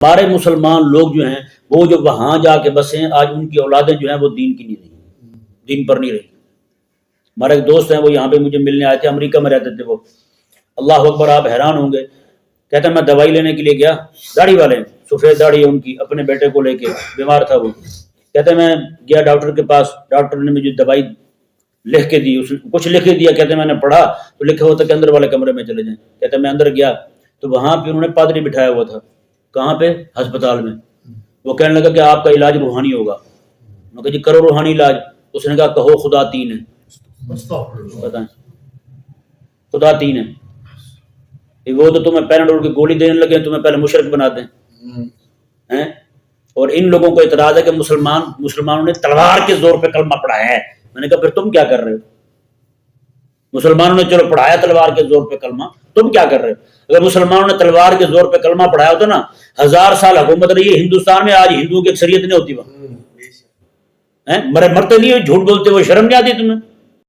ہمارے مسلمان لوگ جو ہیں وہ جو وہاں جا کے بسے ہیں، آج ان کی اولادیں جو ہیں وہ دین کی نہیں رہی، دین پر نہیں رہی۔ ہمارے ایک دوست ہیں، وہ یہاں پہ مجھے ملنے آئے تھے، امریکہ میں رہتے تھے وہ، اللہ اکبر، آپ حیران ہوں گے۔ کہتے ہیں میں دوائی لینے کے لیے گیا، داڑھی والے ہیں، سفید داڑھی ہے ان کی، اپنے بیٹے کو لے کے، بیمار تھا وہ۔ کہتے ہیں میں گیا ڈاکٹر کے پاس، ڈاکٹر نے مجھے دوائی لکھ کے دی، اس نے کچھ لکھ کے دیا، کہتے ہیں میں نے پڑھا تو لکھا ہوا تھا کہ اندر والے کمرے میں چلے جائیں۔ کہتے ہیں میں اندر گیا تو وہاں پہ انہوں نے پادری بٹھایا ہوا تھا، کہاں پہ؟ ہسپتال میں۔ وہ کہنے لگا کہ آپ کا علاج روحانی ہوگا۔ میں کہا جی کرو روحانی علاج۔ اس نے کہا کہو خدا تین ہے۔ بتائیں، خدا تین ہے، وہ تو تمہیں پیناڈول کی گولی دینے لگے، تمہیں پہلے مشرک بناتے ہیں۔ اور ان لوگوں کو اعتراض ہے کہ مسلمانوں نے تلوار کے زور پہ کلمہ پڑھایا ہے۔ میں نے کہا پھر تم کیا کر رہے ہو؟ مسلمانوں نے چلو پڑھایا تلوار کے زور پہ کلمہ، تم کیا کر رہے ہو؟ اگر مسلمانوں نے تلوار کے زور پہ کلمہ پڑھایا ہوتا نا، 1000 سال حکومت رہی ہے ہندوستان میں، آج ہندوؤں کی اکثریت نہیں ہوتی وہاں، مرتے نہیں ہو، جھوٹ بولتے ہوئے شرم نہیں آتی تمہیں؟